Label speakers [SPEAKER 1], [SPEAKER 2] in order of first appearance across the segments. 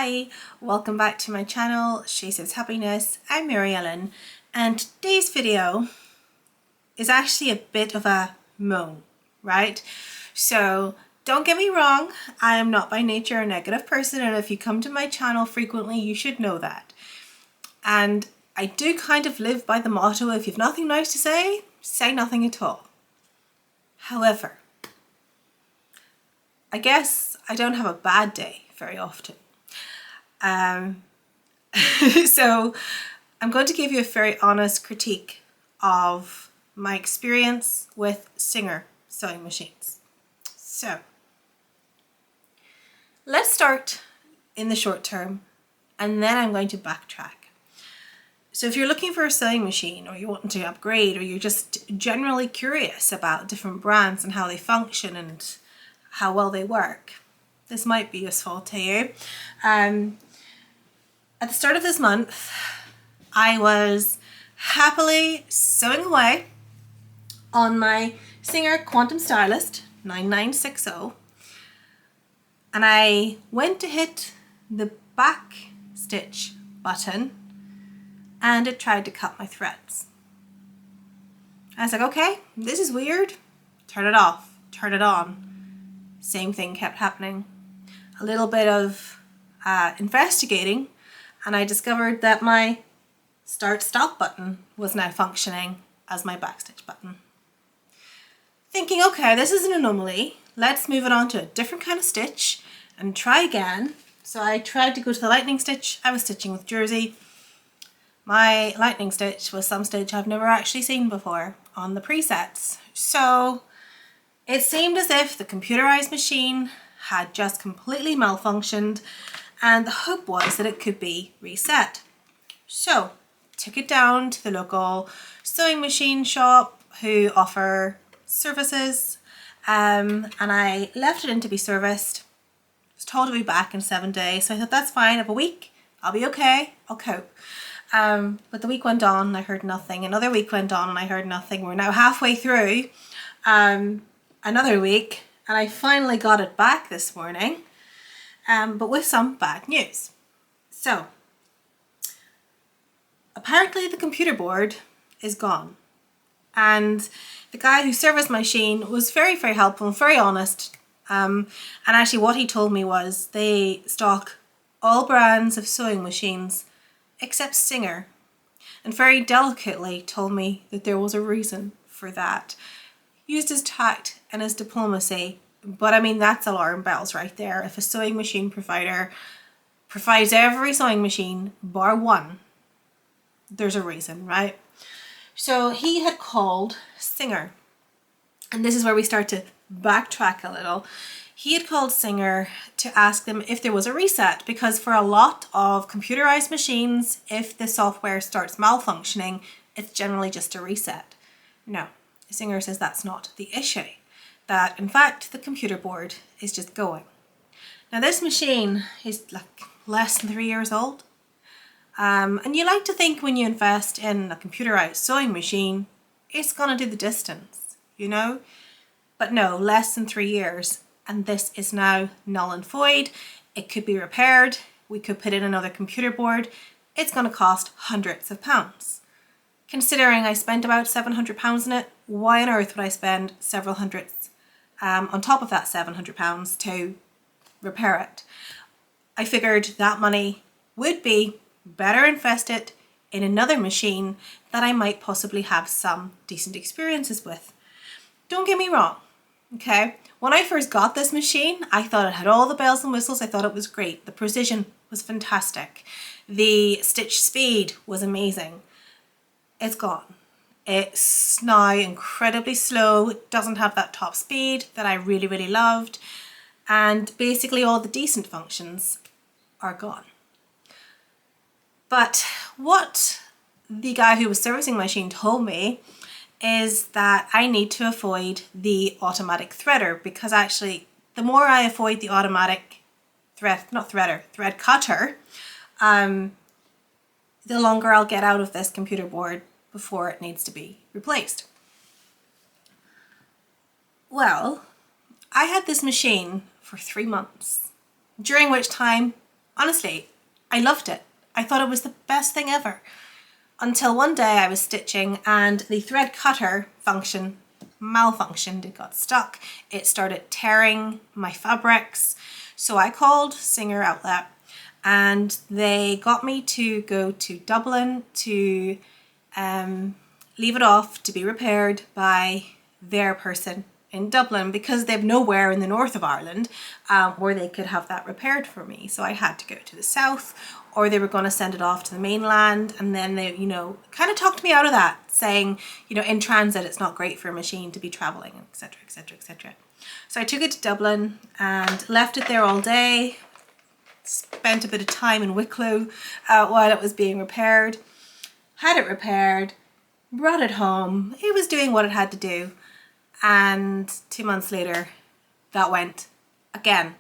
[SPEAKER 1] Hi, welcome back to my channel, She Says Happiness. I'm Mary Ellen, and today's video is actually a bit of a moan, right? So don't get me wrong, I am not by nature a negative person, and if you come to my channel frequently, you should know that. And I do kind of live by the motto, if you've nothing nice to say nothing at all. However, I guess I don't have a bad day very often. So I'm going to give you a very honest critique of my experience with Singer sewing machines. So let's start in the short term, and then I'm going to backtrack. So if you're looking for a sewing machine, or you're wanting to upgrade, or you're just generally curious about different brands and how they function and how well they work, this might be useful to you. At the start of this month, I was happily sewing away on my Singer Quantum Stylist 9960, and I went to hit the back stitch button and it tried to cut my threads. I was like, okay, this is weird. Turn it off, turn it on. Same thing kept happening. A little bit of investigating, and I discovered that my start stop button was now functioning as my backstitch button. Thinking, okay, this is an anomaly. Let's move it on to a different kind of stitch and try again. So I tried to go to the lightning stitch. I was stitching with jersey. My lightning stitch was some stitch I've never actually seen before on the presets. So it seemed as if the computerized machine had just completely malfunctioned, and the hope was that it could be reset. So took it down to the local sewing machine shop who offer services, and I left it in to be serviced. I was told to be back in 7 days, so I thought that's fine. I have a week, I'll be okay, I'll cope. But the week went on and I heard nothing. Another week went on and I heard nothing. We're now halfway through another week, and I finally got it back this morning, but with some bad news. So apparently the computer board is gone, and the guy who serviced my machine was very, very helpful and very honest, and actually what he told me was they stock all brands of sewing machines except Singer, and very delicately told me that there was a reason for that. Used his tact and his diplomacy, but I mean, that's alarm bells right there. If a sewing machine provider provides every sewing machine bar one, there's a reason, right? So he had called Singer, and this is where we start to backtrack a little. He had called Singer to ask them if there was a reset, because for a lot of computerized machines, if the software starts malfunctioning, it's generally just a reset. No, Singer says that's not the issue, that in fact the computer board is just going. Now this machine is like less than 3 years old, and you like to think when you invest in a computerized sewing machine, it's gonna do the distance, you know? But no, less than 3 years, and this is now null and void. It could be repaired. We could put in another computer board. It's gonna cost hundreds of pounds. Considering I spent about £700 on it, why on earth would I spend several hundreds on top of that £700 to repair it? I figured that money would be better invested in another machine that I might possibly have some decent experiences with. Don't get me wrong, okay? When I first got this machine, I thought it had all the bells and whistles. I thought it was great. The precision was fantastic. The stitch speed was amazing. It's gone. It's now incredibly slow. It doesn't have that top speed that I really, really loved. And basically all the decent functions are gone. But what the guy who was servicing my machine told me is that I need to avoid the automatic threader, because actually the more I avoid the automatic thread cutter, the longer I'll get out of this computer board before it needs to be replaced. Well, I had this machine for 3 months, during which time Honestly, I loved it. I thought it was the best thing ever. Until one day I was stitching and the thread cutter function malfunctioned. It got stuck. It started tearing my fabrics. So I called Singer Outlet and they got me to go to Dublin to leave it off to be repaired by their person in Dublin, because they've nowhere in the north of Ireland where they could have that repaired for me. So I had to go to the south, or they were going to send it off to the mainland, and then they, you know, kind of talked me out of that, saying, you know, in transit it's not great for a machine to be traveling, etc, etc, etc. So I took it to Dublin and left it there all day, spent a bit of time in Wicklow while it was being repaired, had it repaired, brought it home. It was doing what it had to do, and 2 months later that went again.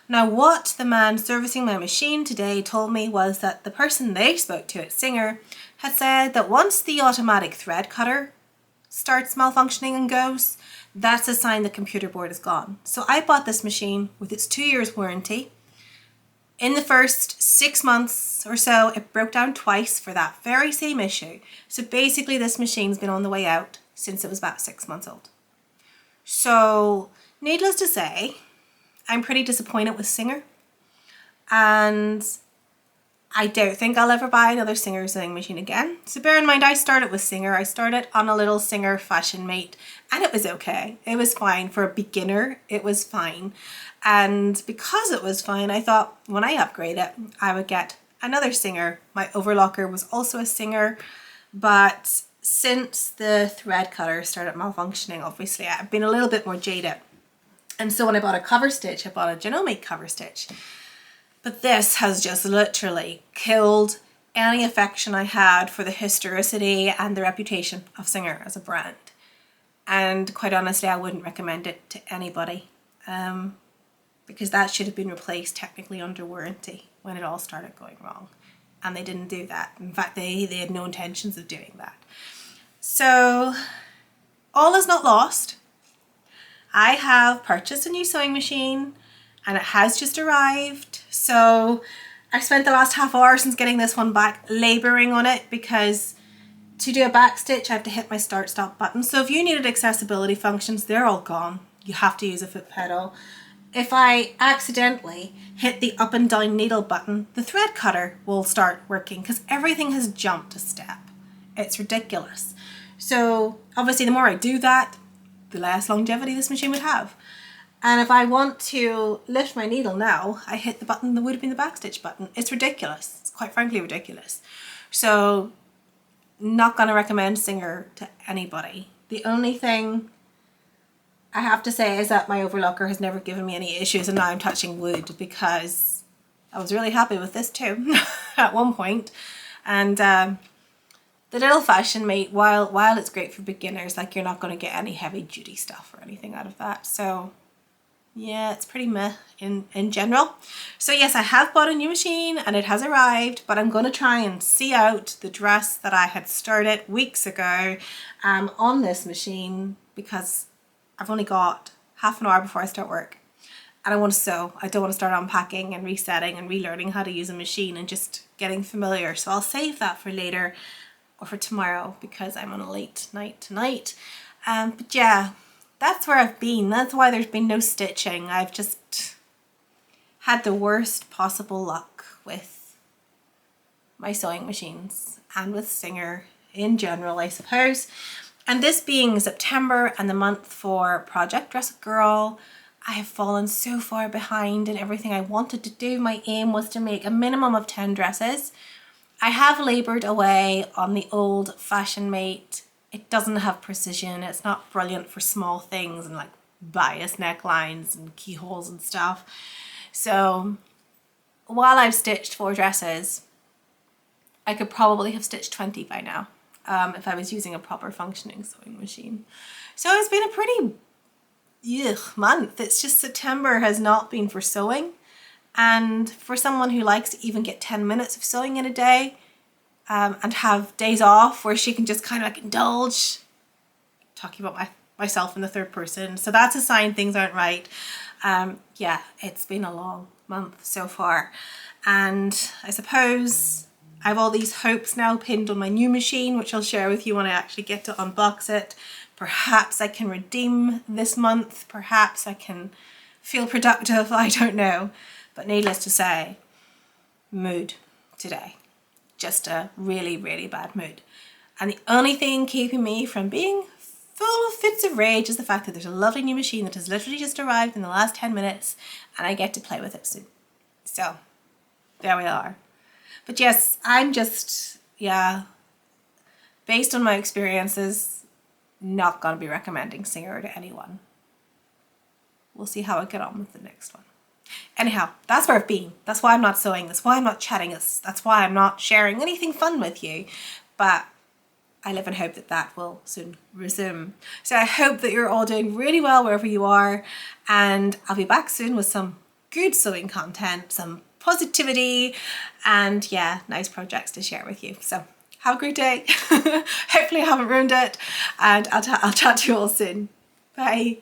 [SPEAKER 1] Now what the man servicing my machine today told me was that the person they spoke to at Singer had said that once the automatic thread cutter starts malfunctioning and goes, that's a sign the computer board is gone. So I bought this machine with its 2 years warranty. In the first 6 months or so, it broke down twice for that very same issue. So basically this machine's been on the way out since it was about 6 months old. So needless to say, I'm pretty disappointed with Singer, and I don't think I'll ever buy another Singer sewing machine again. So bear in mind, I started with Singer. I started on a little Singer Fashion Mate, and it was okay. It was fine for a beginner. It was fine. And because it was fine, I thought when I upgrade it, I would get another Singer. My overlocker was also a Singer, but since the thread cutter started malfunctioning, obviously I've been a little bit more jaded. And so when I bought a cover stitch, I bought a Genomic cover stitch. But this has just literally killed any affection I had for the historicity and the reputation of Singer as a brand. And quite honestly, I wouldn't recommend it to anybody, because that should have been replaced technically under warranty when it all started going wrong. And they didn't do that. In fact, they had no intentions of doing that. So all is not lost. I have purchased a new sewing machine and it has just arrived. So I spent the last half hour since getting this one back labouring on it, because to do a back stitch I have to hit my start stop button. So if you needed accessibility functions, they're all gone. You have to use a foot pedal. If I accidentally hit the up and down needle button, the thread cutter will start working because everything has jumped a step. It's ridiculous. So obviously the more I do that, the less longevity this machine would have. And if I want to lift my needle now, I hit the button that would have been the backstitch button. It's ridiculous. It's quite frankly ridiculous. So not going to recommend Singer to anybody. The only thing I have to say is that my overlocker has never given me any issues, and now I'm touching wood, because I was really happy with this too at one point. And the little Fashion Mate, while it's great for beginners, like, you're not going to get any heavy duty stuff or anything out of that. So yeah, it's pretty meh in general. So yes, I have bought a new machine and it has arrived, but I'm going to try and see out the dress that I had started weeks ago on this machine, because I've only got half an hour before I start work and I want to sew. I don't want to start unpacking and resetting and relearning how to use a machine and just getting familiar. So I'll save that for later or for tomorrow, because I'm on a late night tonight. But yeah, that's where I've been. That's why there's been no stitching. I've just had the worst possible luck with my sewing machines and with Singer in general, I suppose. And this being September and the month for Project Dress a Girl, I have fallen so far behind in everything I wanted to do. My aim was to make a minimum of 10 dresses. I have laboured away on the old Fashion Mate. It doesn't have precision. It's not brilliant for small things and like bias necklines and keyholes and stuff. So while I've stitched 4 dresses, I could probably have stitched 20 by now if I was using a proper functioning sewing machine. So it's been a pretty month. It's just September has not been for sewing. And for someone who likes to even get 10 minutes of sewing in a day and have days off where she can just kind of like indulge, talking about myself in the third person. So that's a sign things aren't right. Yeah, it's been a long month so far. And I suppose I have all these hopes now pinned on my new machine, which I'll share with you when I actually get to unbox it. Perhaps I can redeem this month. Perhaps I can feel productive. I don't know. But needless to say, mood today. Just a really, really bad mood. And the only thing keeping me from being full of fits of rage is the fact that there's a lovely new machine that has literally just arrived in the last 10 minutes and I get to play with it soon. So there we are. But yes, I'm just, yeah, based on my experiences, not going to be recommending Singer to anyone. We'll see how I get on with the next one. Anyhow, that's where I've been. That's why I'm not sewing. That's why I'm not chatting. That's why I'm not sharing anything fun with you. But I live in hope that that will soon resume. So I hope that you're all doing really well wherever you are. And I'll be back soon with some good sewing content, some positivity, and yeah, nice projects to share with you. So have a great day. Hopefully I haven't ruined it. And I'll chat to you all soon. Bye.